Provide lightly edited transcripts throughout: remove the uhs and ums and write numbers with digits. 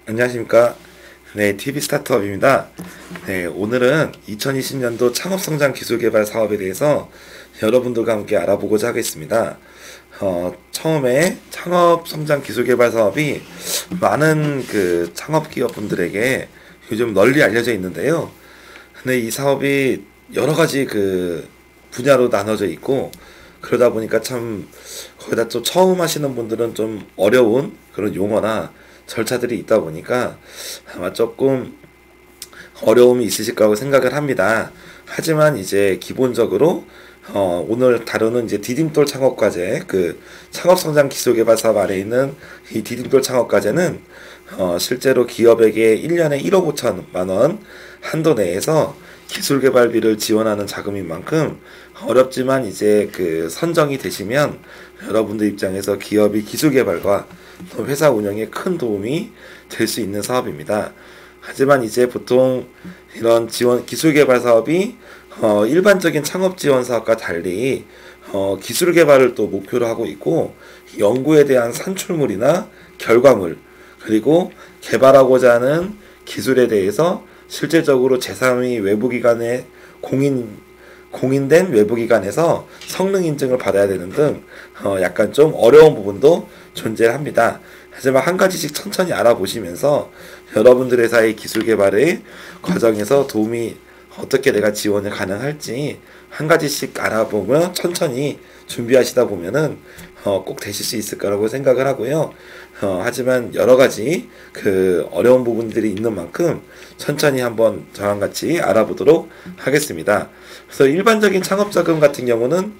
안녕하십니까. 네, TV 스타트업입니다. 네, 오늘은 2020년도 창업성장 기술개발 사업에 대해서 여러분들과 함께 알아보고자 하겠습니다. 처음에 창업성장 기술개발 사업이 많은 창업기업분들에게 요즘 널리 알려져 있는데요. 근데 이 사업이 여러 가지 분야로 나눠져 있고, 그러다 보니까 참 거기다 또 처음 하시는 분들은 좀 어려운 그런 용어나 절차들이 있다 보니까 아마 조금 어려움이 있으실 거라고 생각을 합니다. 하지만 이제 기본적으로 오늘 다루는 이제 디딤돌 창업과제, 창업성장 기술개발 사업 아래 있는 이 디딤돌 창업과제는 실제로 기업에게 1년에 1억 5천만 원 한도 내에서 기술개발비를 지원하는 자금인 만큼 어렵지만 이제 선정이 되시면 여러분들 입장에서 기업이 기술개발과 또 회사 운영에 큰 도움이 될 수 있는 사업입니다. 하지만 이제 보통 이런 기술개발 사업이 일반적인 창업 지원 사업과 달리 기술개발을 또 목표로 하고 있고, 연구에 대한 산출물이나 결과물, 그리고 개발하고자 하는 기술에 대해서 실질적으로 제3의 외부기관의 공인된 외부기관에서 성능 인증을 받아야 되는 등 약간 좀 어려운 부분도 존재합니다. 하지만 한 가지씩 천천히 알아보시면서 여러분들 회사의 기술 개발의 과정에서 도움이 어떻게 내가 지원이 가능할지 한 가지씩 알아보면 천천히 준비하시다 보면은 꼭 되실 수 있을 거라고 생각을 하고요. 하지만 여러 가지 어려운 부분들이 있는 만큼 천천히 한번 저랑 같이 알아보도록 하겠습니다. 그래서 일반적인 창업자금 같은 경우는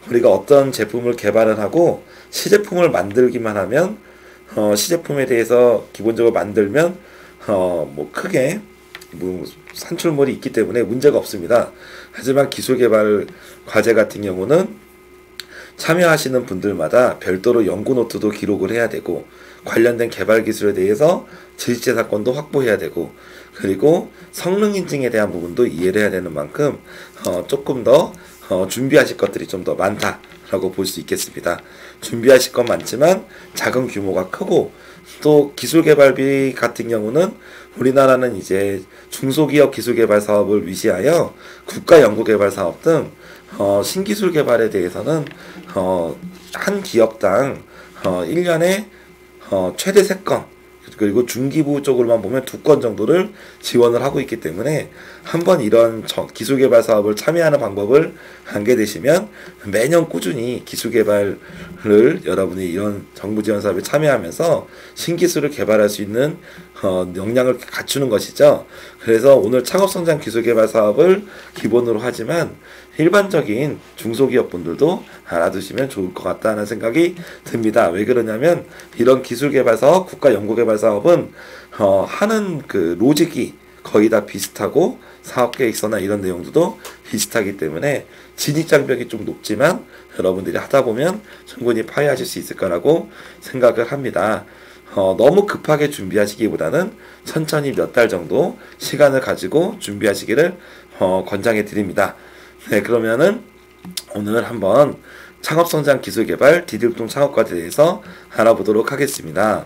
우리가 어떤 제품을 개발을 하고 시제품을 만들기만 하면 시제품에 대해서 기본적으로 만들면 크게 산출물이 있기 때문에 문제가 없습니다. 하지만 기술개발 과제 같은 경우는 참여하시는 분들마다 별도로 연구 노트도 기록을 해야 되고, 관련된 개발 기술에 대해서 지식재산권도 확보해야 되고, 그리고 성능 인증에 대한 부분도 이해를 해야 되는 만큼 조금 더 준비하실 것들이 좀 더 많다라고 볼 수 있겠습니다. 준비하실 건 많지만 자금 규모가 크고, 또 기술개발비 같은 경우는 우리나라는 이제 중소기업 기술개발 사업을 위시하여 국가연구개발 사업 등 신기술 개발에 대해서는 한 기업당 1년에 최대 3건, 그리고 중기부 쪽으로만 보면 2건 정도를 지원을 하고 있기 때문에 한번 이런 기술개발 사업을 참여하는 방법을 알게 되시면 매년 꾸준히 기술개발을 여러분이 이런 정부 지원 사업에 참여하면서 신기술을 개발할 수 있는 역량을 갖추는 것이죠. 그래서 오늘 창업성장 기술개발 사업을 기본으로 하지만 일반적인 중소기업 분들도 알아두시면 좋을 것 같다는 생각이 듭니다. 왜 그러냐면 이런 기술개발 사업, 국가연구개발 사업은 하는 로직이 거의 다 비슷하고 사업계획서나 이런 내용도 비슷하기 때문에 진입장벽이 좀 높지만 여러분들이 하다 보면 충분히 파괴하실 수 있을 거라고 생각을 합니다. 너무 급하게 준비하시기보다는 천천히 몇 달 정도 시간을 가지고 준비하시기를 권장해 드립니다. 네, 그러면은 오늘 한번 창업성장 기술개발 디딤돌 창업과제에 대해서 알아보도록 하겠습니다.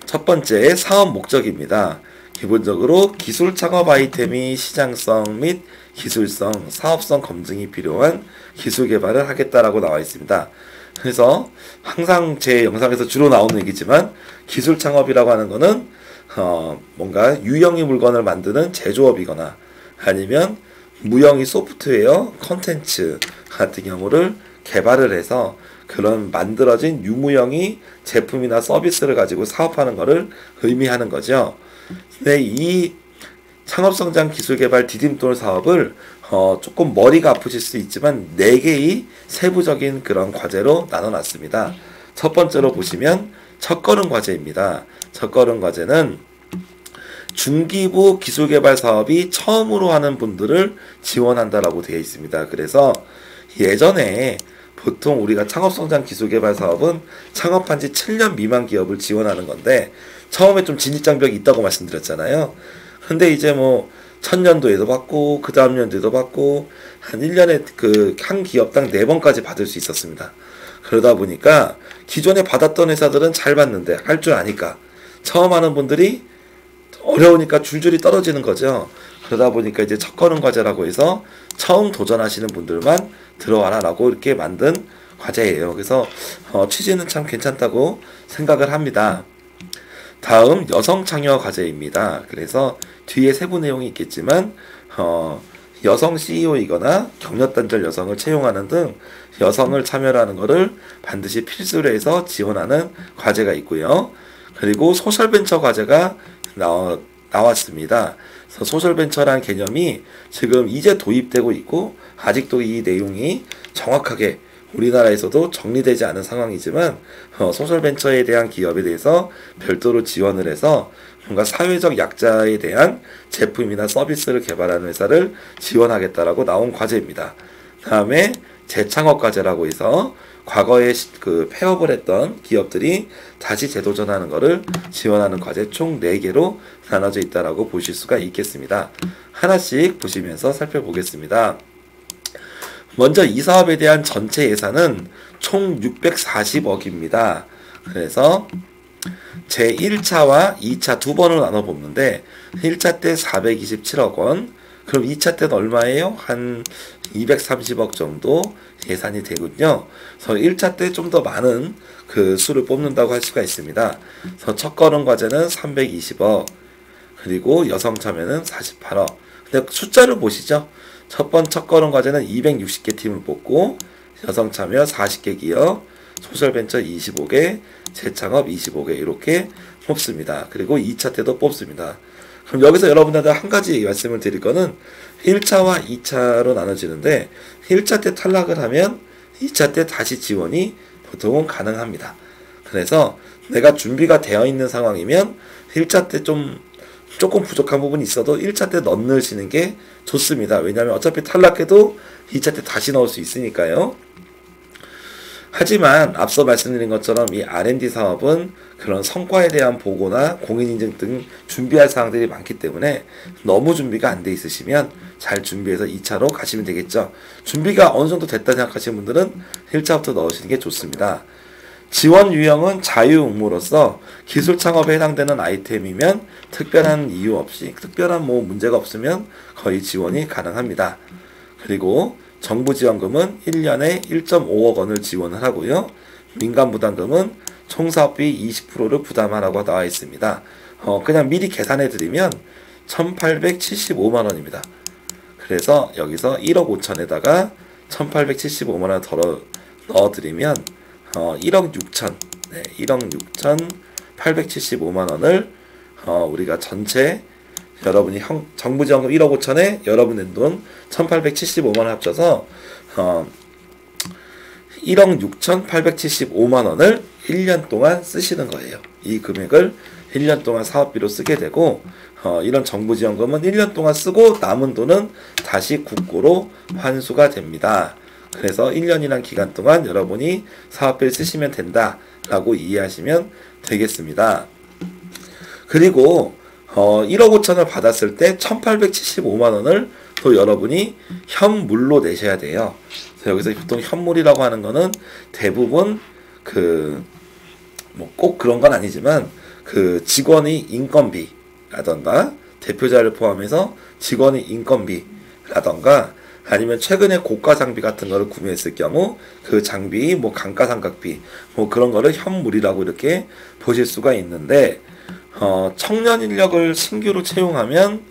첫 번째, 사업 목적입니다. 기본적으로 기술 창업 아이템이 시장성 및 기술성, 사업성 검증이 필요한 기술 개발을 하겠다라고 나와 있습니다. 그래서 항상 제 영상에서 주로 나오는 얘기지만 기술 창업이라고 하는 거는 뭔가 유형의 물건을 만드는 제조업이거나 아니면 무형의 소프트웨어, 컨텐츠 같은 경우를 개발을 해서 그런 만들어진 유무형의 제품이나 서비스를 가지고 사업하는 것을 의미하는 거죠. 근데 이 창업성장 기술개발 디딤돌 사업을 조금 머리가 아프실 수 있지만 4개의 세부적인 그런 과제로 나눠놨습니다. 첫 번째로 보시면 첫걸음 과제입니다. 첫걸음 과제는 중기부 기술개발 사업이 처음으로 하는 분들을 지원한다라고 되어 있습니다. 그래서 예전에 보통 우리가 창업성장 기술개발 사업은 창업한 지 7년 미만 기업을 지원하는 건데 처음에 좀 진입장벽이 있다고 말씀드렸잖아요. 근데 이제 천년도에도 받고 그 다음 년도에도 받고 한 1년에 한 기업당 4번까지 받을 수 있었습니다. 그러다 보니까 기존에 받았던 회사들은 잘 받는데 할 줄 아니까 처음 하는 분들이 어려우니까 줄줄이 떨어지는 거죠. 그러다 보니까 이제 첫걸음 과제라고 해서 처음 도전하시는 분들만 들어와라라고 이렇게 만든 과제예요. 그래서 취지는 참 괜찮다고 생각을 합니다. 다음 여성 창여 과제입니다. 그래서 뒤에 세부 내용이 있겠지만 여성 CEO이거나 경력단절 여성을 채용하는 등 여성을 참여하는 것을 반드시 필수로 해서 지원하는 과제가 있고요. 그리고 소셜벤처 과제가 나왔습니다. 그래서 소셜벤처라는 개념이 지금 이제 도입되고 있고 아직도 이 내용이 정확하게 우리나라에서도 정리되지 않은 상황이지만 소셜벤처에 대한 기업에 대해서 별도로 지원을 해서 뭔가 사회적 약자에 대한 제품이나 서비스를 개발하는 회사를 지원하겠다라고 나온 과제입니다. 다음에 재창업 과제라고 해서 과거에 그 폐업을 했던 기업들이 다시 재도전하는 것을 지원하는 과제 총 4개로 나눠져 있다라고 보실 수가 있겠습니다. 하나씩 보시면서 살펴보겠습니다. 먼저 이 사업에 대한 전체 예산은 총 640억입니다. 그래서 제1차와 2차 두 번으로 나눠 보는데 1차 때 427억 원, 그럼 2차 때는 얼마예요? 한 230억 정도 예산이 되군요. 그래서 1차 때 좀 더 많은 그 수를 뽑는다고 할 수가 있습니다. 그래서 첫걸음 과제는 320억, 그리고 여성 참여는 48억. 근데 숫자를 보시죠. 첫걸음 과제는 260개 팀을 뽑고 여성 참여 40개 기업, 소셜벤처 25개, 재창업 25개 이렇게 뽑습니다. 그리고 2차 때도 뽑습니다. 그럼 여기서 여러분들한테 한 가지 말씀을 드릴 거는 1차와 2차로 나눠지는데 1차 때 탈락을 하면 2차 때 다시 지원이 보통은 가능합니다. 그래서 내가 준비가 되어 있는 상황이면 1차 때 조금 부족한 부분이 있어도 1차 때 넣으시는 게 좋습니다. 왜냐하면 어차피 탈락해도 2차 때 다시 넣을 수 있으니까요. 하지만 앞서 말씀드린 것처럼 이 R&D 사업은 그런 성과에 대한 보고나 공인인증 등 준비할 사항들이 많기 때문에 너무 준비가 안 돼 있으시면 잘 준비해서 2차로 가시면 되겠죠. 준비가 어느 정도 됐다 생각하시는 분들은 1차부터 넣으시는 게 좋습니다. 지원 유형은 자유 응모로서 기술 창업에 해당되는 아이템이면 특별한 이유 없이 특별한 문제가 없으면 거의 지원이 가능합니다. 그리고 정부 지원금은 1년에 1.5억 원을 지원을 하고요. 민간 부담금은 총 사업비 20%를 부담하라고 나와 있습니다. 그냥 미리 계산해 드리면 1,875만 원입니다. 그래서 여기서 1억 5천에다가 1,875만 원 더 넣어드리면 1억 6천, 1억 6천 875만 원을 우리가 전체 여러분이 정부 지원금 1억 5천에 여러분 낸 돈 1,875만 원 합쳐서 1억 6천 875만 원을 1년 동안 쓰시는 거예요. 이 금액을 1년 동안 사업비로 쓰게 되고 이런 정부 지원금은 1년 동안 쓰고 남은 돈은 다시 국고로 환수가 됩니다. 그래서 1년이란 기간 동안 여러분이 사업비를 쓰시면 된다라고 이해하시면 되겠습니다. 그리고 1억 5천을 받았을 때 1,875만 원을 또 여러분이 현물로 내셔야 돼요. 그래서 여기서 보통 현물이라고 하는 거는 대부분 꼭 그런 건 아니지만 직원이 인건비라던가 대표자를 포함해서 직원이 인건비라던가 아니면 최근에 고가 장비 같은 거를 구매했을 경우 그 장비 감가상각비 그런 거를 현물이라고 이렇게 보실 수가 있는데 청년 인력을 신규로 채용하면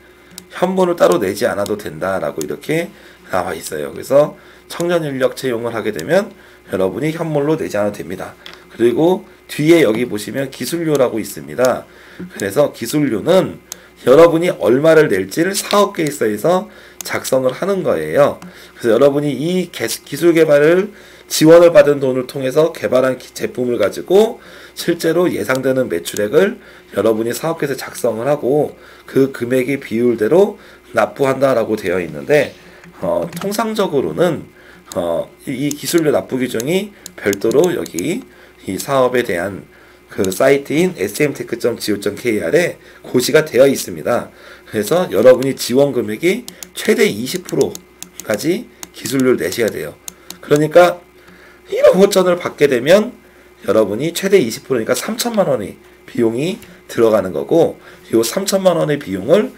현물을 따로 내지 않아도 된다라고 이렇게 나와 있어요. 그래서 청년 인력 채용을 하게 되면 여러분이 현물로 내지 않아도 됩니다. 그리고 뒤에 여기 보시면 기술료라고 있습니다. 그래서 기술료는 여러분이 얼마를 낼지를 사업 계획서에서 작성을 하는 거예요. 그래서 여러분이 이 기술 개발을 지원을 받은 돈을 통해서 개발한 제품을 가지고 실제로 예상되는 매출액을 여러분이 사업계획서에 작성을 하고 그 금액의 비율대로 납부한다라고 되어 있는데 통상적으로는 이 기술료 납부 규정이 별도로 여기 이 사업에 대한 그 사이트인 smtech.go.kr에 고시가 되어 있습니다. 그래서 여러분이 지원 금액이 최대 20%까지 기술료를 내셔야 돼요. 그러니까 1억 5천을 받게 되면 여러분이 최대 20%니까 3천만 원이 비용이 들어가는 거고, 요 3천만 원의 비용을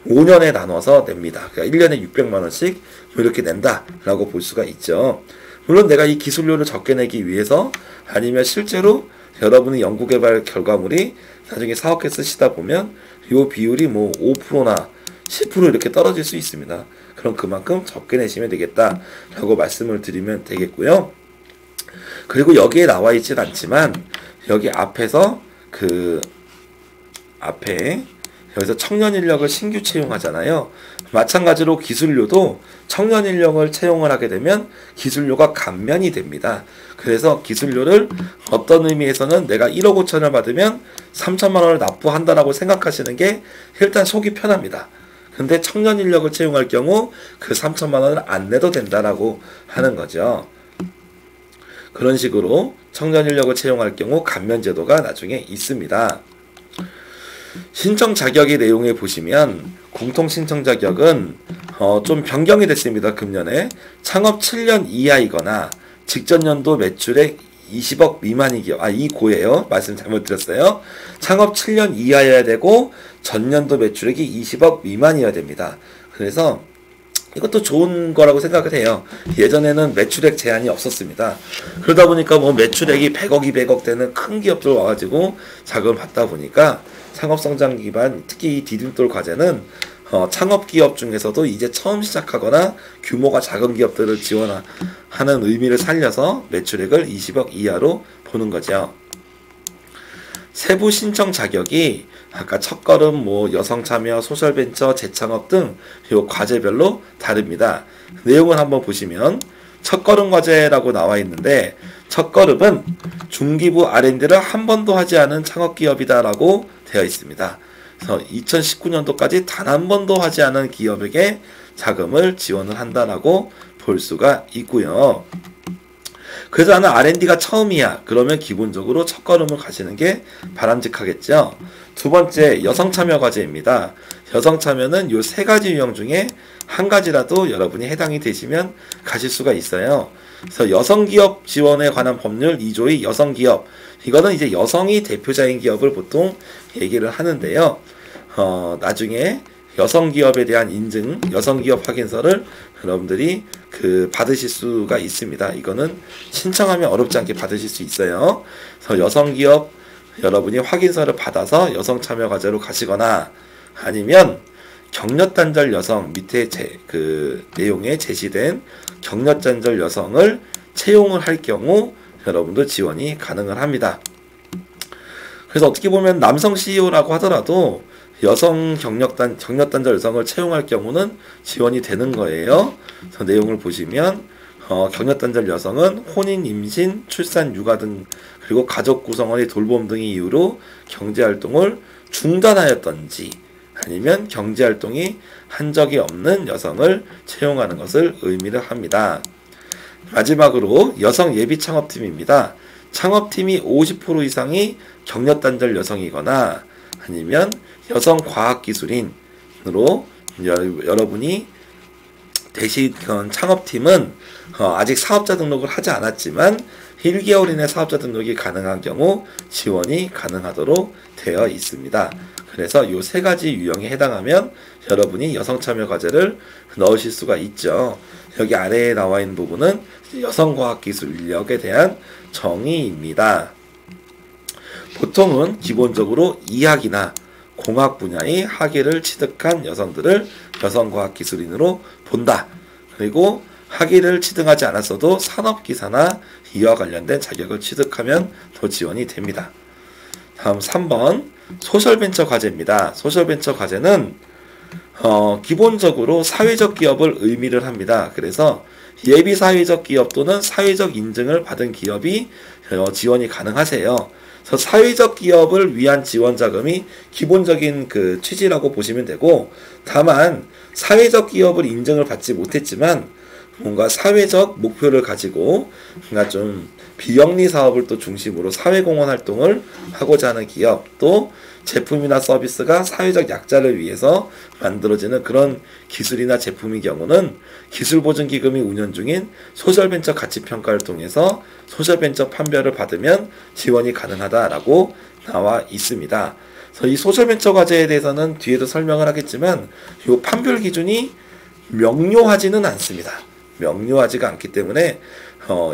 5년에 나눠서 냅니다. 그러니까 1년에 600만 원씩 이렇게 낸다라고 볼 수가 있죠. 물론 내가 이 기술료를 적게 내기 위해서, 아니면 실제로 여러분의 연구개발 결과물이 나중에 사업에 쓰시다 보면 요 비율이 뭐 5%나 10% 이렇게 떨어질 수 있습니다. 그럼 그만큼 적게 내시면 되겠다라고 말씀을 드리면 되겠고요. 그리고 여기에 나와 있진 않지만, 여기 앞에서 앞에 여기서 청년 인력을 신규 채용하잖아요. 마찬가지로 기술료도 청년 인력을 채용을 하게 되면 기술료가 감면이 됩니다. 그래서 기술료를 어떤 의미에서는 내가 1억 5천을 받으면 3천만 원을 납부한다라고 생각하시는 게 일단 속이 편합니다. 근데 청년 인력을 채용할 경우 그 3천만 원을 안 내도 된다라고 하는 거죠. 그런 식으로 청년 인력을 채용할 경우 감면 제도가 나중에 있습니다. 신청 자격의 내용에 보시면, 공통 신청 자격은 좀 변경이 됐습니다. 금년에 창업 7년 이하이거나 직전 연도 매출액 20억 미만이 기업, 이 고예요. 말씀 잘못 드렸어요. 창업 7년 이하여야 되고 전년도 매출액이 20억 미만이어야 됩니다. 그래서 이것도 좋은 거라고 생각을 해요. 예전에는 매출액 제한이 없었습니다. 그러다 보니까 뭐 매출액이 100억, 200억 되는 큰 기업들 와가지고 자금을 받다 보니까 창업성장 기반, 특히 이 디딤돌 과제는 창업 기업 중에서도 이제 처음 시작하거나 규모가 작은 기업들을 지원하는 의미를 살려서 매출액을 20억 이하로 보는 거죠. 세부 신청 자격이 아까 첫걸음, 뭐 여성참여, 소셜벤처, 재창업 등 요 과제별로 다릅니다. 내용을 한번 보시면 첫걸음 과제라고 나와 있는데, 첫걸음은 중기부 R&D를 한 번도 하지 않은 창업기업이다라고 되어 있습니다. 그래서 2019년도까지 단 한 번도 하지 않은 기업에게 자금을 지원을 한다라고 볼 수가 있고요. 그래서 나는 R&D가 처음이야. 그러면 기본적으로 첫걸음을 가시는 게 바람직하겠죠. 두 번째, 여성참여 과제입니다. 여성참여는 요 세 가지 유형 중에 한 가지라도 여러분이 해당이 되시면 가실 수가 있어요. 그래서 여성기업 지원에 관한 법률 2조의 여성기업, 이거는 이제 여성이 대표자인 기업을 보통 얘기를 하는데요. 나중에 여성기업에 대한 인증, 여성기업 확인서를 여러분들이 받으실 수가 있습니다. 이거는 신청하면 어렵지 않게 받으실 수 있어요. 그래서 여성기업 여러분이 확인서를 받아서 여성참여 과제로 가시거나, 아니면 경력단절 여성, 밑에 내용에 제시된 경력단절 여성을 채용을 할 경우 여러분도 지원이 가능을 합니다. 그래서 어떻게 보면 남성 CEO라고 하더라도 여성 경력단절 여성을 채용할 경우는 지원이 되는 거예요. 그래서 내용을 보시면 경력단절 여성은 혼인, 임신, 출산, 육아 등, 그리고 가족 구성원의 돌봄 등의 이유로 경제활동을 중단하였던지, 아니면 경제활동이 한 적이 없는 여성을 채용하는 것을 의미를 합니다. 마지막으로 여성 예비 창업팀입니다. 창업팀이 50% 이상이 경력단절 여성이거나 아니면 여성 과학기술인으로 여러분이 대신 창업팀은 아직 사업자 등록을 하지 않았지만 1개월 이내 사업자 등록이 가능한 경우 지원이 가능하도록 되어 있습니다. 그래서 이 세 가지 유형에 해당하면 여러분이 여성참여 과제를 넣으실 수가 있죠. 여기 아래에 나와 있는 부분은 여성과학기술 인력에 대한 정의입니다. 보통은 기본적으로 이학이나 공학 분야의 학위를 취득한 여성들을 여성과학기술인으로 본다. 그리고 학위를 취득하지 않았어도 산업기사나 이와 관련된 자격을 취득하면 더 지원이 됩니다. 다음 3번 소셜벤처 과제입니다. 소셜벤처 과제는 기본적으로 사회적 기업을 의미를 합니다. 그래서 예비 사회적 기업 또는 사회적 인증을 받은 기업이 지원이 가능하세요. 그래서 사회적 기업을 위한 지원 자금이 기본적인 취지라고 보시면 되고, 다만 사회적 기업을 인증을 받지 못했지만 뭔가 사회적 목표를 가지고 뭔가 좀 비영리 사업을 또 중심으로 사회공헌 활동을 하고자 하는 기업, 또 제품이나 서비스가 사회적 약자를 위해서 만들어지는 그런 기술이나 제품의 경우는 기술보증기금이 운영 중인 소셜벤처 가치평가를 통해서 소셜벤처 판별을 받으면 지원이 가능하다라고 나와 있습니다. 그래서 이 소셜벤처 과제에 대해서는 뒤에도 설명을 하겠지만 이 판별 기준이 명료하지는 않습니다. 명료하지가 않기 때문에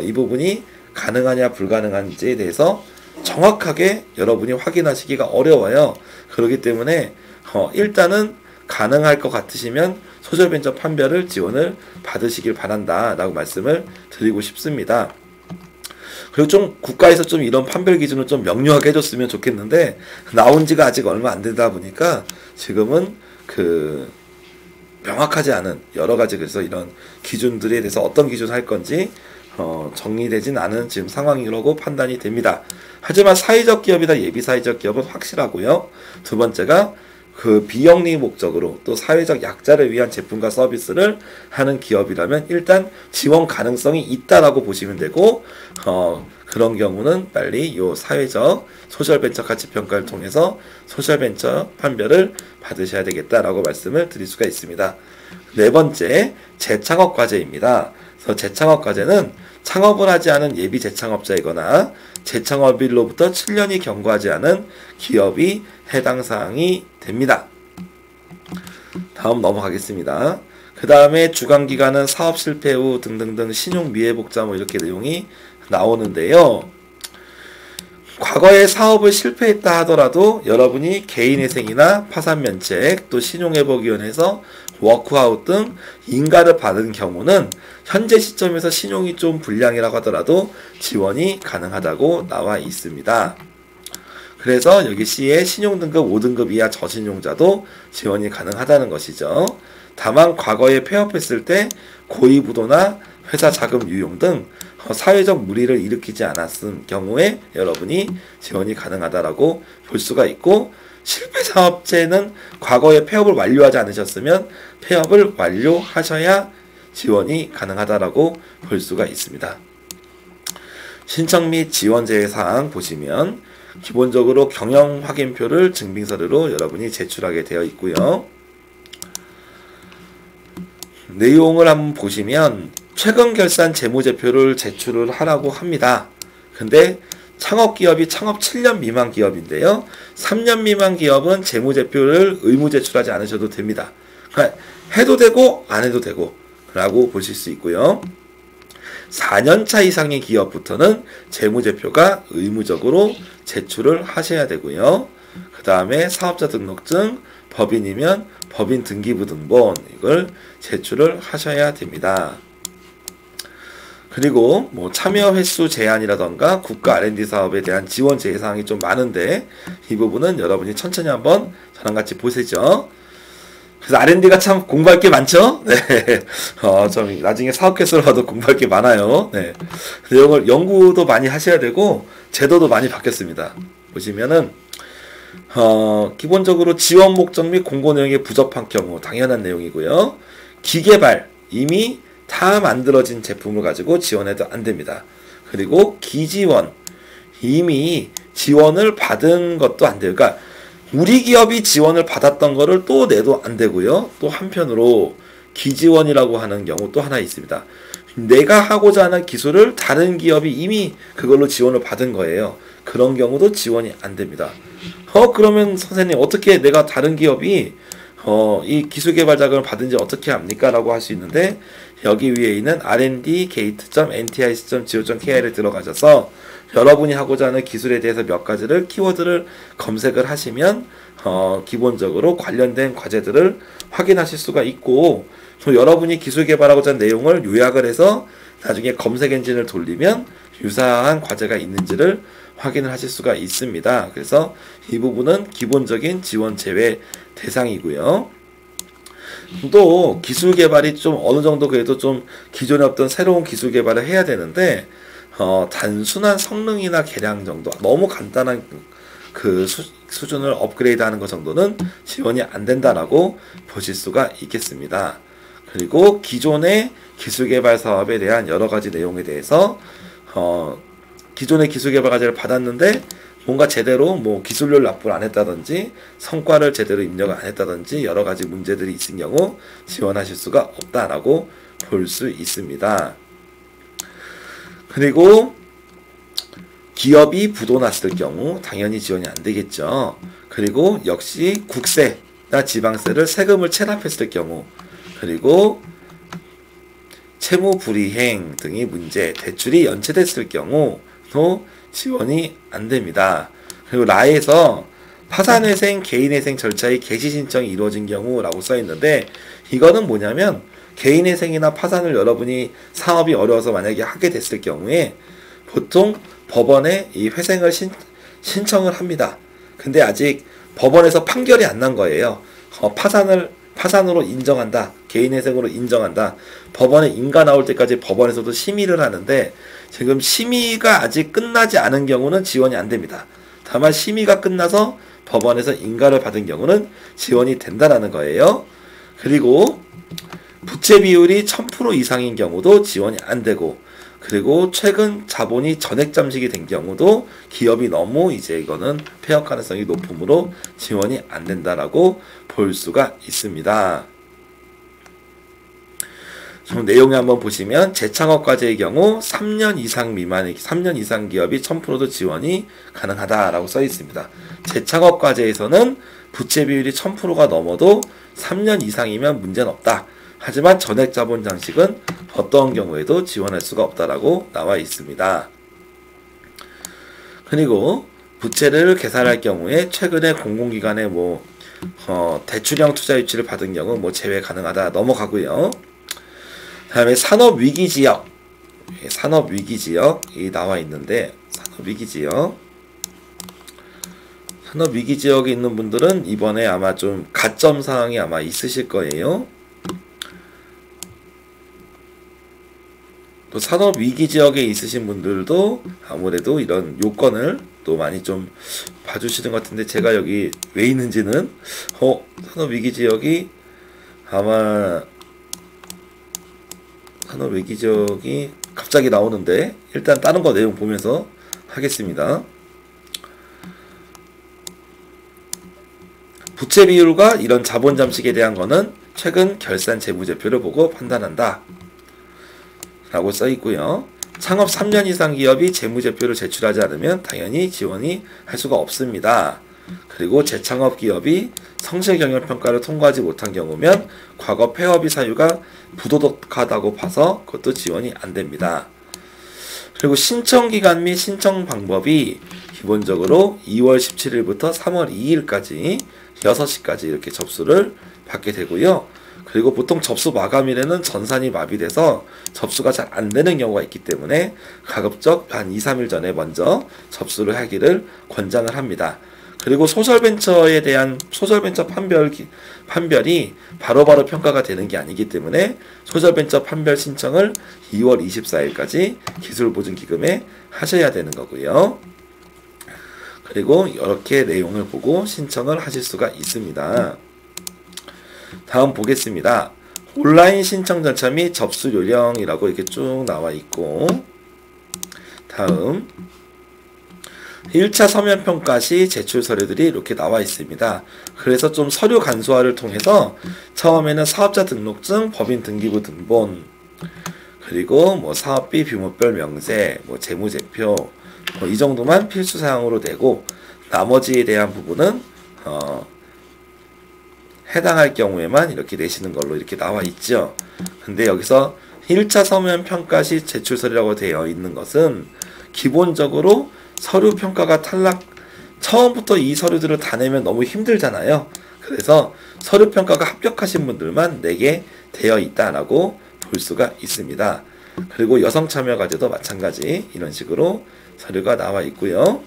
이 부분이 가능하냐 불가능한지에 대해서 정확하게 여러분이 확인하시기가 어려워요. 그렇기 때문에 일단은 가능할 것 같으시면 소셜벤처 판별을 지원을 받으시길 바란다 라고 말씀을 드리고 싶습니다. 그리고 좀 국가에서 좀 이런 판별 기준을 좀 명료하게 해줬으면 좋겠는데 나온 지가 아직 얼마 안 되다 보니까 지금은 명확하지 않은 여러 가지, 그래서 이런 기준들에 대해서 어떤 기준 할 건지 정리되진 않은 지금 상황이라고 판단이 됩니다. 하지만 사회적 기업이나 예비 사회적 기업은 확실하고요. 두 번째가 비영리 목적으로 또 사회적 약자를 위한 제품과 서비스를 하는 기업이라면 일단 지원 가능성이 있다라고 보시면 되고, 그런 경우는 빨리 요 사회적 소셜벤처 가치평가를 통해서 소셜벤처 판별을 받으셔야 되겠다라고 말씀을 드릴 수가 있습니다. 네 번째, 재창업 과제입니다. 그래서 재창업 과제는 창업을 하지 않은 예비 재창업자이거나 재창업일로부터 7년이 경과하지 않은 기업이 해당 사항이 됩니다. 다음 넘어가겠습니다. 그 다음에 주관기간은 사업 실패 후 등등등 신용 미회복자 이렇게 내용이 나오는데요. 과거에 사업을 실패했다 하더라도 여러분이 개인회생이나 파산면책, 또 신용회복위원회에서 워크아웃 등 인가를 받은 경우는 현재 시점에서 신용이 좀 불량이라고 하더라도 지원이 가능하다고 나와 있습니다. 그래서 여기 C에 신용등급 5등급 이하 저신용자도 지원이 가능하다는 것이죠. 다만 과거에 폐업했을 때 고의부도나 회사 자금 유용 등 사회적 무리를 일으키지 않았을 경우에 여러분이 지원이 가능하다라고 볼 수가 있고, 실패 사업체는 과거에 폐업을 완료하지 않으셨으면 폐업을 완료하셔야 지원이 가능하다라고 볼 수가 있습니다. 신청 및 지원 제외 사항 보시면 기본적으로 경영 확인표를 증빙서류로 여러분이 제출하게 되어 있고요. 내용을 한번 보시면 최근 결산 재무제표를 제출을 하라고 합니다. 근데 창업기업이 창업 7년 미만 기업인데요. 3년 미만 기업은 재무제표를 의무 제출하지 않으셔도 됩니다. 그러니까 해도 되고 안 해도 되고 라고 보실 수 있고요. 4년차 이상의 기업부터는 재무제표가 의무적으로 제출을 하셔야 되고요. 그 다음에 사업자 등록증, 법인이면 법인 등기부 등본 이걸 제출을 하셔야 됩니다. 그리고 참여 횟수 제한이라던가 국가 R&D 사업에 대한 지원 제외 사항이 좀 많은데 이 부분은 여러분이 천천히 한번 저랑 같이 보시죠. 그래서 R&D가 참 공부할 게 많죠? 네. 좀 나중에 사업 개설을 봐도 공부할 게 많아요. 네. 내용을 연구도 많이 하셔야 되고 제도도 많이 바뀌었습니다. 보시면은 기본적으로 지원 목적 및 공고 내용이 부적합한 경우 당연한 내용이고요. 기개발 이미 다 만들어진 제품을 가지고 지원해도 안 됩니다. 그리고 기지원 이미 지원을 받은 것도 안 돼요. 그러니까 우리 기업이 지원을 받았던 거를 또 내도 안 되고요. 또 한편으로 기지원이라고 하는 경우 또 하나 있습니다. 내가 하고자 하는 기술을 다른 기업이 이미 그걸로 지원을 받은 거예요. 그런 경우도 지원이 안 됩니다. 그러면 선생님 어떻게 내가 다른 기업이 이 기술개발 자금을 받은지 어떻게 합니까? 라고 할 수 있는데 여기 위에 있는 rndgate.ntic.go.kr에 들어가셔서 여러분이 하고자 하는 기술에 대해서 몇 가지를 키워드를 검색을 하시면 기본적으로 관련된 과제들을 확인하실 수가 있고, 또 여러분이 기술 개발하고자 하는 내용을 요약을 해서 나중에 검색 엔진을 돌리면 유사한 과제가 있는지를 확인을 하실 수가 있습니다. 그래서 이 부분은 기본적인 지원 제외 대상이고요. 또 기술 개발이 좀 어느 정도 그래도 좀 기존에 없던 새로운 기술 개발을 해야 되는데 단순한 성능이나 개량 정도, 너무 간단한 그 수준을 업그레이드 하는 것 정도는 지원이 안 된다라고 보실 수가 있겠습니다. 그리고 기존의 기술개발 사업에 대한 여러 가지 내용에 대해서 기존의 기술개발 과제를 받았는데 뭔가 제대로 뭐 기술료를 납부를 안 했다든지 성과를 제대로 입력을 안 했다든지 여러 가지 문제들이 있은 경우 지원하실 수가 없다라고 볼 수 있습니다. 그리고 기업이 부도났을 경우 당연히 지원이 안 되겠죠. 그리고 역시 국세나 지방세를 세금을 체납했을 경우, 그리고 채무 불이행 등의 문제, 대출이 연체됐을 경우도 지원이 안 됩니다. 그리고 라에서 파산회생, 개인회생 절차의 개시 신청이 이루어진 경우라고 써 있는데, 이거는 뭐냐면 개인회생이나 파산을 여러분이 사업이 어려워서 만약에 하게 됐을 경우에 보통 법원에 이 회생을 신청을 합니다. 근데 아직 법원에서 판결이 안 난 거예요. 파산으로 인정한다. 개인회생으로 인정한다. 법원에 인가 나올 때까지 법원에서도 심의를 하는데 지금 심의가 아직 끝나지 않은 경우는 지원이 안 됩니다. 다만 심의가 끝나서 법원에서 인가를 받은 경우는 지원이 된다라는 거예요. 그리고 부채 비율이 1000% 이상인 경우도 지원이 안 되고, 그리고 최근 자본이 전액 잠식이 된 경우도 기업이 너무 이제 이거는 폐업 가능성이 높으므로 지원이 안 된다라고 볼 수가 있습니다. 좀 내용을 한번 보시면 재창업 과제의 경우 3년 이상 기업이 1000%도 지원이 가능하다라고 써 있습니다. 재창업 과제에서는 부채 비율이 1000%가 넘어도 3년 이상이면 문제는 없다. 하지만 전액 자본 장식은 어떠한 경우에도 지원할 수가 없다라고 나와 있습니다. 그리고 부채를 계산할 경우에 최근에 공공기관의 대출형 투자 유치를 받은 경우 제외 가능하다 넘어가고요. 다음에 산업위기지역이 나와 있는데, 산업위기지역에 있는 분들은 이번에 아마 좀 가점 사항이 아마 있으실 거예요. 또 산업위기지역에 있으신 분들도 아무래도 이런 요건을 또 많이 좀 봐주시는 것 같은데, 제가 여기 왜 있는지는 산업위기지역이 아마 산업위기지역이 갑자기 나오는데 일단 다른 거 내용 보면서 하겠습니다. 부채 비율과 이런 자본 잠식에 대한 거는 최근 결산 재무제표를 보고 판단한다 라고 써 있고요. 창업 3년 이상 기업이 재무제표를 제출하지 않으면 당연히 지원이 할 수가 없습니다. 그리고 재창업 기업이 성실경영평가를 통과하지 못한 경우면 과거 폐업의 사유가 부도덕하다고 봐서 그것도 지원이 안 됩니다. 그리고 신청기간 및 신청 방법이 기본적으로 2월 17일부터 3월 2일까지 6시까지 이렇게 접수를 받게 되고요. 그리고 보통 접수 마감일에는 전산이 마비돼서 접수가 잘 안 되는 경우가 있기 때문에 가급적 한 2, 3일 전에 먼저 접수를 하기를 권장을 합니다. 그리고 소셜벤처에 대한 소셜벤처 판별이 바로바로 평가가 되는 게 아니기 때문에 소셜벤처 판별 신청을 2월 24일까지 기술보증기금에 하셔야 되는 거고요. 그리고 이렇게 내용을 보고 신청을 하실 수가 있습니다. 다음 보겠습니다. 온라인 신청 절차 및 접수 요령이라고 이렇게 쭉 나와 있고, 다음 1차 서면 평가 시 제출 서류들이 이렇게 나와 있습니다. 그래서 좀 서류 간소화를 통해서 처음에는 사업자 등록증, 법인 등기부 등본, 그리고 사업비 비목별 명세, 재무제표 이 정도만 필수 사항으로 내고, 나머지에 대한 부분은 해당할 경우에만 이렇게 내시는 걸로 이렇게 나와 있죠. 근데 여기서 1차 서면 평가 시 제출 서류라고 되어 있는 것은 기본적으로 서류 평가가 처음부터 이 서류들을 다 내면 너무 힘들잖아요. 그래서 서류 평가가 합격하신 분들만 내게 되어 있다라고 볼 수가 있습니다. 그리고 여성 참여 과제도 마찬가지 이런 식으로 서류가 나와 있고요.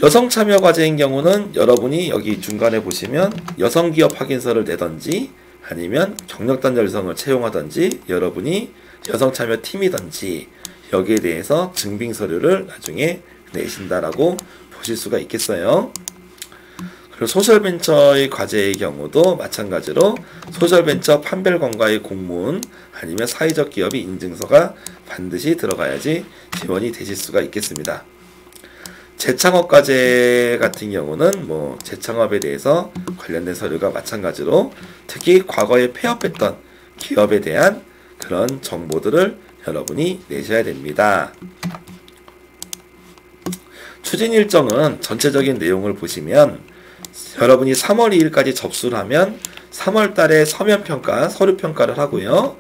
여성 참여 과제인 경우는 여러분이 여기 중간에 보시면 여성기업 확인서를 내던지 아니면 경력단절 여성을 채용하던지 여러분이 여성 참여 팀이던지 여기에 대해서 증빙 서류를 나중에 내신다라고 보실 수가 있겠어요. 그리고 소셜벤처의 과제의 경우도 마찬가지로 소셜벤처 판별관과의 공문 아니면 사회적 기업의 인증서가 반드시 들어가야지 지원이 되실 수가 있겠습니다. 재창업 과제 같은 경우는 뭐 재창업에 대해서 관련된 서류가 마찬가지로 특히 과거에 폐업했던 기업에 대한 그런 정보들을 여러분이 내셔야 됩니다. 추진 일정은 전체적인 내용을 보시면 여러분이 3월 2일까지 접수를 하면 3월 달에 서면평가, 서류평가를 하고요.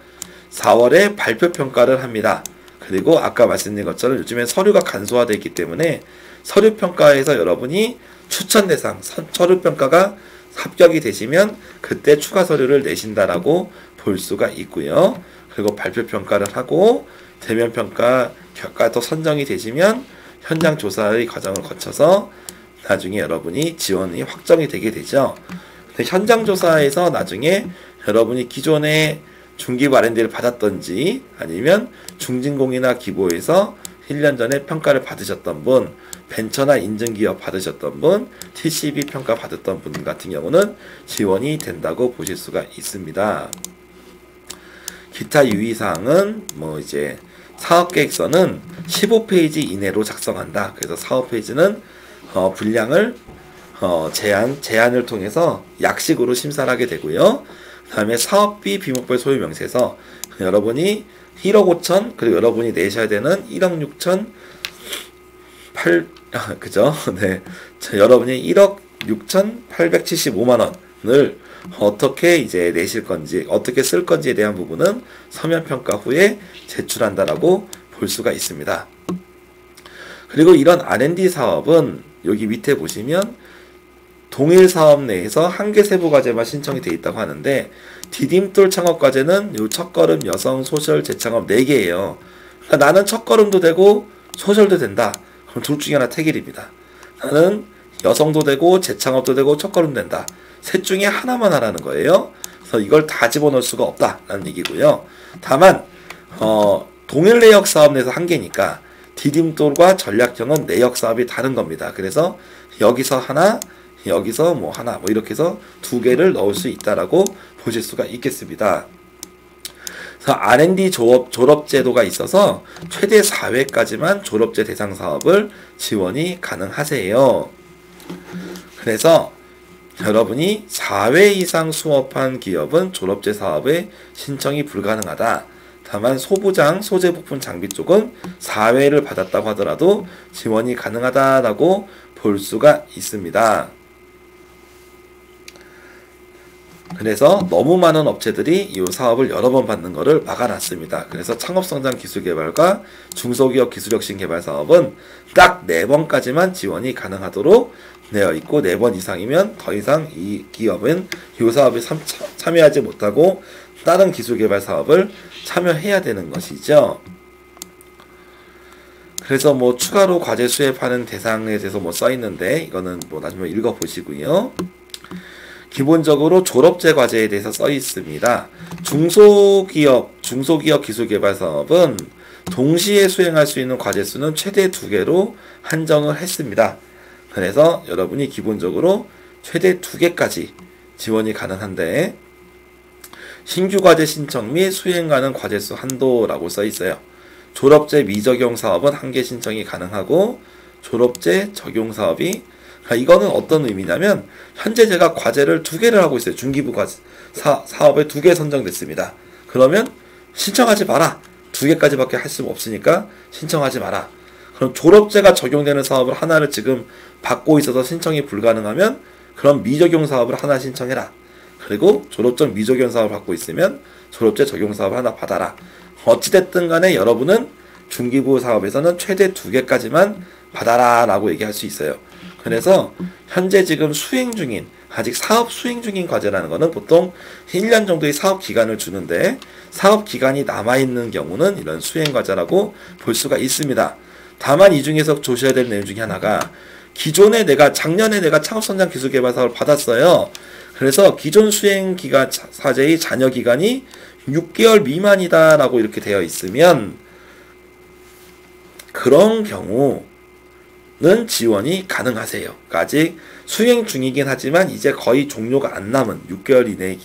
4월에 발표평가를 합니다. 그리고 아까 말씀드린 것처럼 요즘엔 서류가 간소화되어 있기 때문에 서류평가에서 여러분이 추천 대상, 서류평가가 합격이 되시면 그때 추가 서류를 내신다라고 볼 수가 있고요. 그리고 발표평가를 하고 대면평가가 또 선정이 되시면 현장 조사의 과정을 거쳐서 나중에 여러분이 지원이 확정이 되게 되죠. 근데 현장 조사에서 나중에 여러분이 기존에 중기부 R&D를 받았던지 아니면 중진공이나 기보에서 1년 전에 평가를 받으셨던 분, 벤처나 인증기업 받으셨던 분, TCB 평가 받았던 분 같은 경우는 지원이 된다고 보실 수가 있습니다. 기타 유의사항은 뭐 이제 사업계획서는 15페이지 이내로 작성한다. 그래서 사업페이지는 분량을 제한을 통해서 약식으로 심사를 하게 되고요. 그 다음에 사업비 비목별 소유명세서 여러분이 1억 5천 그리고 여러분이 내셔야 되는 1억 6천 그죠? 네. 여러분이 1억 6,875만 원을 어떻게 이제 내실 건지, 어떻게 쓸 건지에 대한 부분은 서면 평가 후에 제출한다라고 볼 수가 있습니다. 그리고 이런 R&D 사업은 여기 밑에 보시면 동일 사업 내에서 한 개 세부 과제만 신청이 되어 있다고 하는데 디딤돌 창업 과제는 요 첫걸음 여성 소셜 재창업 4개예요. 그러니까 나는 첫걸음도 되고 소셜도 된다. 그럼 둘 중에 하나 택일입니다. 나는 여성도 되고 재창업도 되고 첫걸음 된다. 셋 중에 하나만 하라는 거예요. 그래서 이걸 다 집어넣을 수가 없다라는 얘기고요. 다만 동일 내역 사업 내에서 한 개니까 디딤돌과 전략형은 내역 사업이 다른 겁니다. 그래서 여기서 하나, 여기서 뭐 하나, 뭐 이렇게 해서 2개를 넣을 수 있다라고 보실 수가 있겠습니다. 그래서 R&D 졸업 제도가 있어서 최대 4회까지만 졸업제 대상 사업을 지원이 가능하세요. 그래서 여러분이 4회 이상 수업한 기업은 졸업제 사업에 신청이 불가능하다. 다만 소부장, 소재 부품 장비 쪽은 4회를 받았다고 하더라도 지원이 가능하다라고 볼 수가 있습니다. 그래서 너무 많은 업체들이 이 사업을 여러 번 받는 것을 막아놨습니다. 그래서 창업성장 기술개발과 중소기업 기술혁신 개발 사업은 딱 4번까지만 지원이 가능하도록 되어 있고 4번 이상이면 더 이상 이 기업은 이 사업에 참여하지 못하고 다른 기술개발 사업을 참여해야 되는 것이죠. 그래서 뭐 추가로 과제 수행하는 대상에 대해서 뭐 써있는데 이거는 뭐 나중에 읽어보시고요. 기본적으로 졸업제 과제에 대해서 써 있습니다. 중소기업 기술개발 사업은 동시에 수행할 수 있는 과제 수는 최대 2개로 한정을 했습니다. 그래서 여러분이 기본적으로 최대 2개까지 지원이 가능한데 신규 과제 신청 및 수행 가능 과제 수 한도라고 써 있어요. 졸업제 미적용 사업은 1개 신청이 가능하고 졸업제 적용 사업이 이거는 어떤 의미냐면 현재 제가 과제를 2개를 하고 있어요. 중기부 과제 사업에 2개 선정됐습니다. 그러면 신청하지 마라. 2개까지밖에 할 수 없으니까 신청하지 마라. 그럼 졸업제가 적용되는 사업을 하나를 지금 받고 있어서 신청이 불가능하면 그럼 미적용 사업을 하나 신청해라. 그리고 졸업전 미적용 사업을 받고 있으면 졸업제 적용 사업을 하나 받아라. 어찌됐든 간에 여러분은 중기부 사업에서는 최대 2개까지만 받아라 라고 얘기할 수 있어요. 그래서 현재 지금 수행 중인 아직 사업 수행 중인 과제라는 거는 보통 1년 정도의 사업 기간을 주는데 사업 기간이 남아있는 경우는 이런 수행 과제라고 볼 수가 있습니다. 다만 이 중에서 조셔야 될 내용 중에 하나가 기존에 작년에 내가 창업성장 기술개발 사업을 받았어요. 그래서 기존 수행 기간 사제의 잔여 기간이 6개월 미만이다 라고 이렇게 되어 있으면 그런 경우 지원이 가능하세요. 그러니까 아직 수행 중이긴 하지만 이제 거의 종료가 안 남은 6개월 이내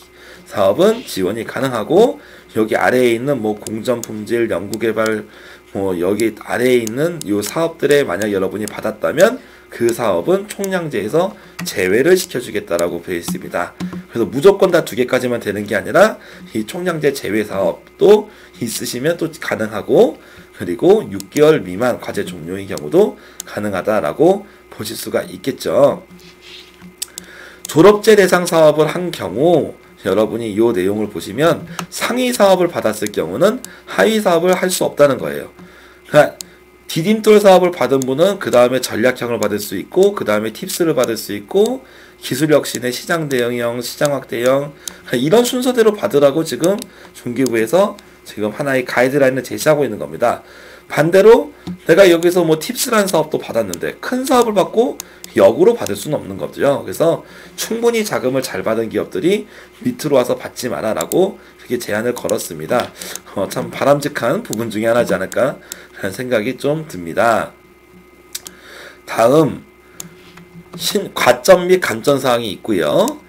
사업은 지원이 가능하고, 여기 아래에 있는 뭐 공정 품질, 연구개발, 뭐 여기 아래에 있는 요 사업들에 만약 여러분이 받았다면 그 사업은 총량제에서 제외를 시켜주겠다라고 되어 있습니다. 그래서 무조건 다 2개까지만 되는 게 아니라 이 총량제 제외 사업도 있으시면 또 가능하고, 그리고 6개월 미만 과제 종료의 경우도 가능하다라고 보실 수가 있겠죠. 졸업제 대상 사업을 한 경우 여러분이 이 내용을 보시면 상위 사업을 받았을 경우는 하위 사업을 할 수 없다는 거예요. 그러니까 디딤돌 사업을 받은 분은 그 다음에 전략형을 받을 수 있고, 그 다음에 팁스를 받을 수 있고, 기술혁신의 시장 대응형, 시장 확대형, 이런 순서대로 받으라고 지금 중기부에서 지금 하나의 가이드라인을 제시하고 있는 겁니다. 반대로 내가 여기서 뭐 팁스라는 사업도 받았는데 큰 사업을 받고 역으로 받을 수는 없는 거죠. 그래서 충분히 자금을 잘 받은 기업들이 밑으로 와서 받지 마라라고 이렇게 제안을 걸었습니다. 참 바람직한 부분 중에 하나지 않을까 라는 생각이 좀 듭니다. 다음 과점 및 감점 사항이 있고요.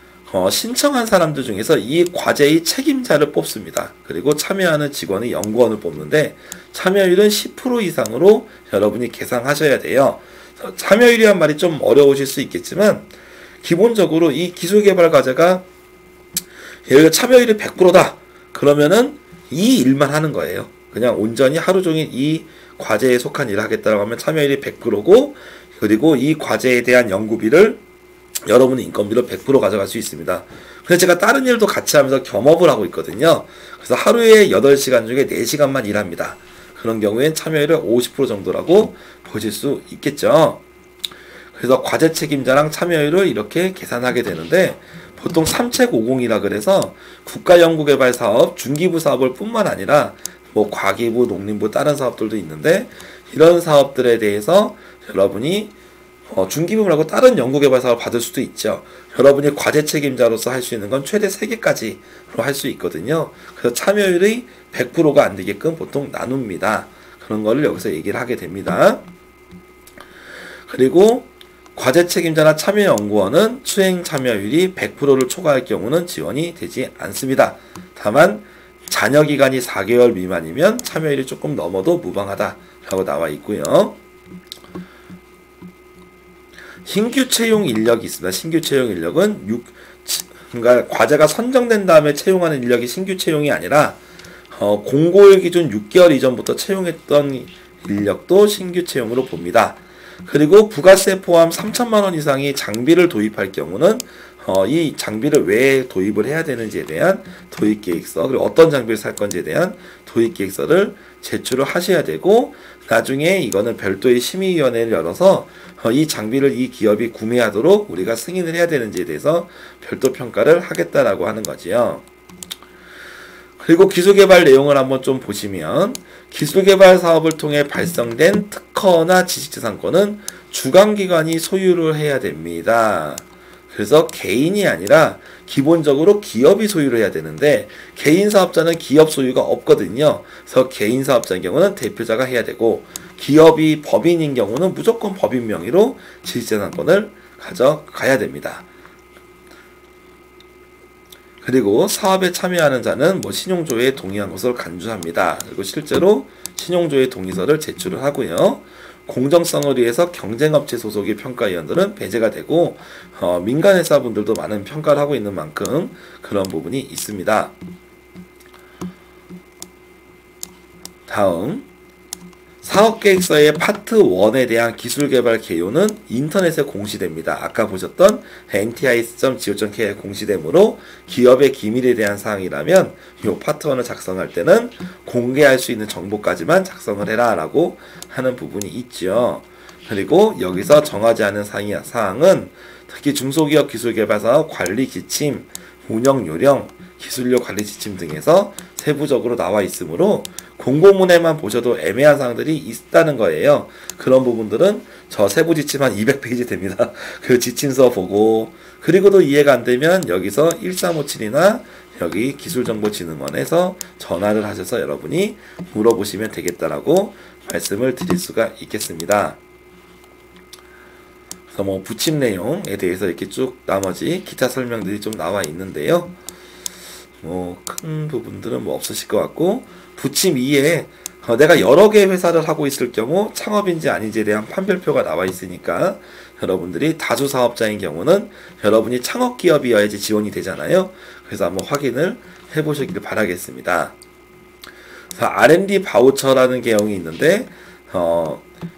신청한 사람들 중에서 이 과제의 책임자를 뽑습니다. 그리고 참여하는 직원의 연구원을 뽑는데 참여율은 10% 이상으로 여러분이 계산하셔야 돼요. 참여율이란 말이 좀 어려우실 수 있겠지만 기본적으로 이 기술개발 과제가 여기가 참여율이 100%다. 그러면은 이 일만 하는 거예요. 그냥 온전히 하루 종일 이 과제에 속한 일을 하겠다고 하면 참여율이 100%고, 그리고 이 과제에 대한 연구비를 여러분의 인건비로 100% 가져갈 수 있습니다. 그래서 제가 다른 일도 같이 하면서 겸업을 하고 있거든요. 그래서 하루에 8시간 중에 4시간만 일합니다. 그런 경우엔 참여율을 50% 정도라고 보실 수 있겠죠. 그래서 과제 책임자랑 참여율을 이렇게 계산하게 되는데, 보통 3책50이라 그래서 국가연구개발사업, 중기부 사업을 뿐만 아니라 뭐 과기부, 농림부 다른 사업들도 있는데, 이런 사업들에 대해서 여러분이 중기부 말고 다른 연구개발 사업을 받을 수도 있죠. 여러분이 과제 책임자로서 할 수 있는 건 최대 3개까지로 할 수 있거든요. 그래서 참여율이 100%가 안 되게끔 보통 나눕니다. 그런 거를 여기서 얘기를 하게 됩니다. 그리고 과제 책임자나 참여연구원은 수행 참여율이 100%를 초과할 경우는 지원이 되지 않습니다. 다만 잔여 기간이 4개월 미만이면 참여율이 조금 넘어도 무방하다라고 나와 있고요. 신규 채용 인력이 있습니다. 신규 채용 인력은 그러니까 과제가 선정된 다음에 채용하는 인력이 신규 채용이 아니라 공고일 기준 6개월 이전부터 채용했던 인력도 신규 채용으로 봅니다. 그리고 부가세 포함 3천만 원 이상의 장비를 도입할 경우는 이 장비를 왜 도입을 해야 되는지에 대한 도입계획서, 그리고 어떤 장비를 살 건지에 대한 도입계획서를 제출을 하셔야 되고, 나중에 이거는 별도의 심의위원회를 열어서 이 장비를 이 기업이 구매하도록 우리가 승인을 해야 되는지에 대해서 별도 평가를 하겠다라고 하는 거지요. 그리고 기술개발 내용을 한번 좀 보시면, 기술개발 사업을 통해 발생된 특허나 지식재산권은 주관기관이 소유를 해야 됩니다. 그래서 개인이 아니라 기본적으로 기업이 소유를 해야 되는데, 개인 사업자는 기업 소유가 없거든요. 그래서 개인 사업자인 경우는 대표자가 해야 되고, 기업이 법인인 경우는 무조건 법인 명의로 지식재산권을 가져가야 됩니다. 그리고 사업에 참여하는 자는 뭐 신용조회에 동의한 것을 간주합니다. 그리고 실제로 신용조회 동의서를 제출을 하고요. 공정성을 위해서 경쟁업체 소속의 평가위원들은 배제가 되고, 민간회사분들도 많은 평가를 하고 있는 만큼 그런 부분이 있습니다. 다음 사업계획서의 파트 1에 대한 기술개발 개요는 인터넷에 공시됩니다. 아까 보셨던 ntis.go.kr에 공시되므로 기업의 기밀에 대한 사항이라면 이 파트 1을 작성할 때는 공개할 수 있는 정보까지만 작성을 해라 라고 하는 부분이 있죠. 그리고 여기서 정하지 않은 사항은 특히 중소기업 기술개발사업 관리 지침, 운영 요령, 기술력 관리 지침 등에서 세부적으로 나와 있으므로 공고문에만 보셔도 애매한 사항들이 있다는 거예요. 그런 부분들은 저 세부 지침 한 200페이지 됩니다. 그 지침서 보고, 그리고도 이해가 안 되면 여기서 1357이나 여기 기술정보진흥원에서 전화를 하셔서 여러분이 물어보시면 되겠다라고 말씀을 드릴 수가 있겠습니다. 그래서 뭐 부침 내용에 대해서 이렇게 쭉 나머지 기타 설명들이 좀 나와 있는데요. 뭐 큰 부분들은 뭐 없으실 것 같고, 부침 2에 내가 여러 개의 회사를 하고 있을 경우 창업인지 아닌지에 대한 판별표가 나와 있으니까 여러분들이 다수 사업자인 경우는 여러분이 창업 기업이어야지 지원이 되잖아요. 그래서 한번 확인을 해보시길 바라겠습니다. R&D 바우처라는 개형이 있는데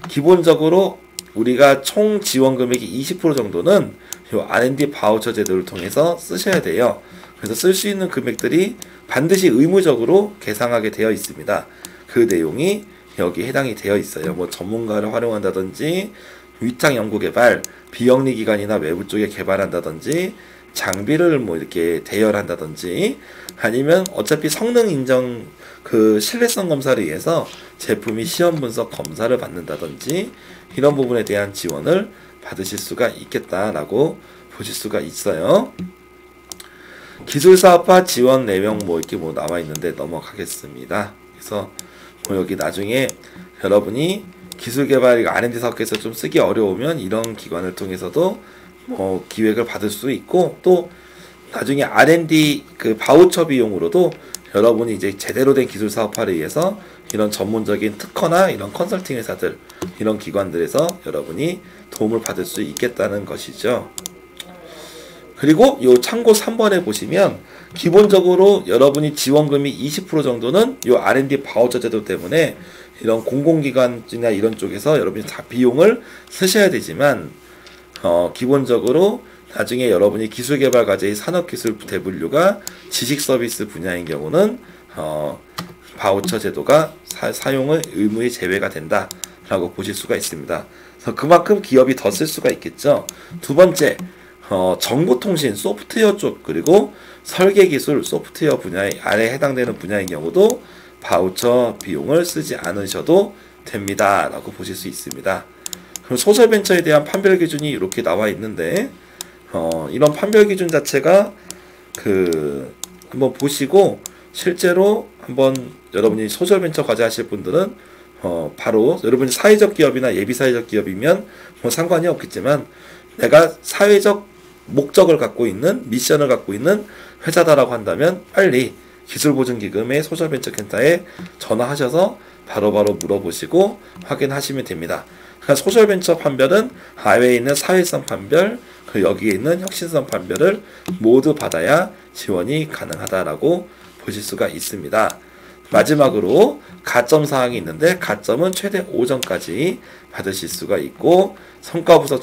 기본적으로 우리가 총 지원 금액이 20% 정도는 이 R&D 바우처 제도를 통해서 쓰셔야 돼요. 그래서 쓸 수 있는 금액들이 반드시 의무적으로 계상하게 되어 있습니다. 그 내용이 여기 해당이 되어 있어요. 뭐 전문가를 활용한다든지, 위탁 연구개발, 비영리 기관이나 외부 쪽에 개발한다든지, 장비를 뭐 이렇게 대여한다든지, 아니면 어차피 성능 인정 그 신뢰성 검사를 위해서 제품이 시험 분석 검사를 받는다든지, 이런 부분에 대한 지원을 받으실 수가 있겠다라고 보실 수가 있어요. 기술사업화 지원 내용 뭐 이렇게 뭐 나와 있는데 넘어가겠습니다. 그래서 뭐 여기 나중에 여러분이 기술개발 R&D 사업에서 좀 쓰기 어려우면 이런 기관을 통해서도 뭐 기획을 받을 수 있고, 또 나중에 R&D 그 바우처 비용으로도 여러분이 이제 제대로 된 기술 사업화를 위해서 이런 전문적인 특허나 이런 컨설팅 회사들, 이런 기관들에서 여러분이 도움을 받을 수 있겠다는 것이죠. 그리고 요 참고 3번에 보시면 기본적으로 여러분이 지원금이 20% 정도는 요 R&D 바우처 제도 때문에 이런 공공기관이나 이런 쪽에서 여러분이 다 비용을 쓰셔야 되지만, 기본적으로 나중에 여러분이 기술개발 과제의 산업기술 대분류가 지식서비스 분야인 경우는 바우처 제도가 사용의 의무에 제외가 된다라고 보실 수가 있습니다. 그래서 그만큼 기업이 더 쓸 수가 있겠죠. 두 번째, 정보통신 소프트웨어 쪽, 그리고 설계기술 소프트웨어 분야에 아래에 해당되는 분야인 경우도 바우처 비용을 쓰지 않으셔도 됩니다 라고 보실 수 있습니다. 그럼 소셜벤처에 대한 판별 기준이 이렇게 나와 있는데, 이런 판별 기준 자체가 한번 보시고 실제로 한번 여러분이 소셜벤처 과제 하실 분들은 바로 여러분이 사회적 기업이나 예비사회적 기업이면 뭐 상관이 없겠지만, 내가 사회적 목적을 갖고 있는, 미션을 갖고 있는 회사다라고 한다면 빨리 기술보증기금의 소셜벤처센터에 전화하셔서 바로바로 물어보시고 확인하시면 됩니다. 그러니까 소셜벤처 판별은 하회에 있는 사회성 판별, 그 여기에 있는 혁신성 판별을 모두 받아야 지원이 가능하다라고 보실 수가 있습니다. 마지막으로 가점 사항이 있는데, 가점은 최대 5점까지 받으실 수가 있고, 성과분석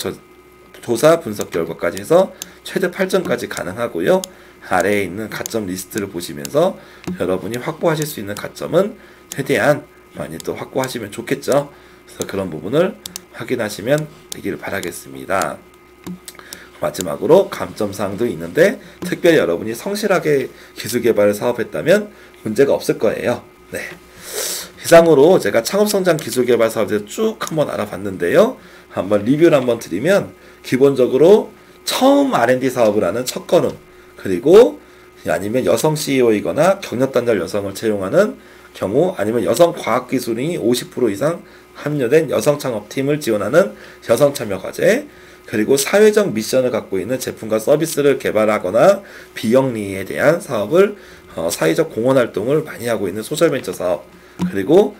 조사 분석 결과까지 해서 최대 8점까지 가능하고요. 아래에 있는 가점 리스트를 보시면서 여러분이 확보하실 수 있는 가점은 최대한 많이 또 확보하시면 좋겠죠. 그래서 그런 부분을 확인하시면 되기를 바라겠습니다. 마지막으로 감점사항도 있는데, 특별히 여러분이 성실하게 기술개발을 사업했다면 문제가 없을 거예요. 네. 이상으로 제가 창업성장 기술개발 사업에 쭉 한번 알아봤는데요. 한번 리뷰를 한번 드리면, 기본적으로 처음 R&D 사업을 하는 첫걸음, 그리고 아니면 여성 CEO이거나 경력단절 여성을 채용하는 경우, 아니면 여성 과학기술인이 50% 이상 합류된 여성 창업팀을 지원하는 여성 참여 과제, 그리고 사회적 미션을 갖고 있는 제품과 서비스를 개발하거나 비영리에 대한 사업을 사회적 공헌 활동을 많이 하고 있는 소셜벤처 사업, 그리고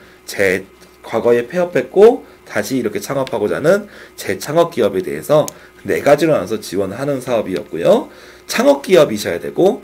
과거에 폐업했고 다시 이렇게 창업하고자 하는 재창업 기업에 대해서 4가지로 나눠서 지원하는 사업이었고요. 창업 기업이셔야 되고,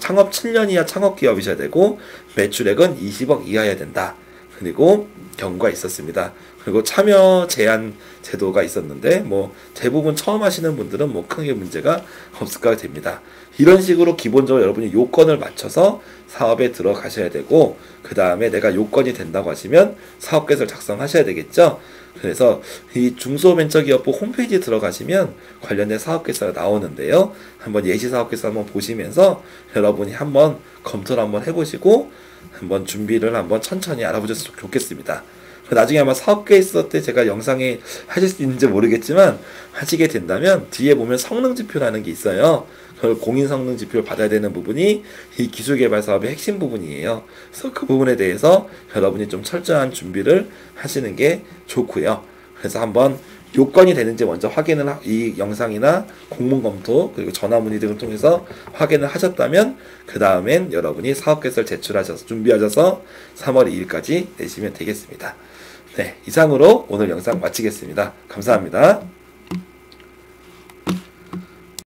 창업 7년 이하 창업 기업이셔야 되고, 매출액은 20억 이하여야 된다. 그리고 경고가 있었습니다. 그리고 참여 제한 제도가 있었는데, 뭐 대부분 처음 하시는 분들은 뭐 크게 문제가 없을 까 됩니다. 이런 식으로 기본적으로 여러분이 요건을 맞춰서 사업에 들어가셔야 되고, 그 다음에 내가 요건이 된다고 하시면 사업계획서를 작성하셔야 되겠죠. 그래서 이 중소벤처기업부 홈페이지에 들어가시면 관련된 사업계획서가 나오는데요. 한번 예시사업계획서 한번 보시면서 여러분이 한번 검토를 한번 해보시고 한번 준비를 한번 천천히 알아보셨으면 좋겠습니다. 나중에 아마 사업계획서 때 제가 영상에 하실 수 있는지 모르겠지만, 하시게 된다면 뒤에 보면 성능지표라는 게 있어요. 그 공인성능지표를 받아야 되는 부분이 이 기술개발 사업의 핵심 부분이에요. 그래서 그 부분에 대해서 여러분이 좀 철저한 준비를 하시는 게 좋고요. 그래서 한번 요건이 되는지 먼저 확인을 이 영상이나 공문 검토 그리고 전화 문의 등을 통해서 확인을 하셨다면 그 다음엔 여러분이 사업계획서를 제출하셔서 준비하셔서 3월 2일까지 내시면 되겠습니다. 네, 이상으로 오늘 영상 마치겠습니다. 감사합니다.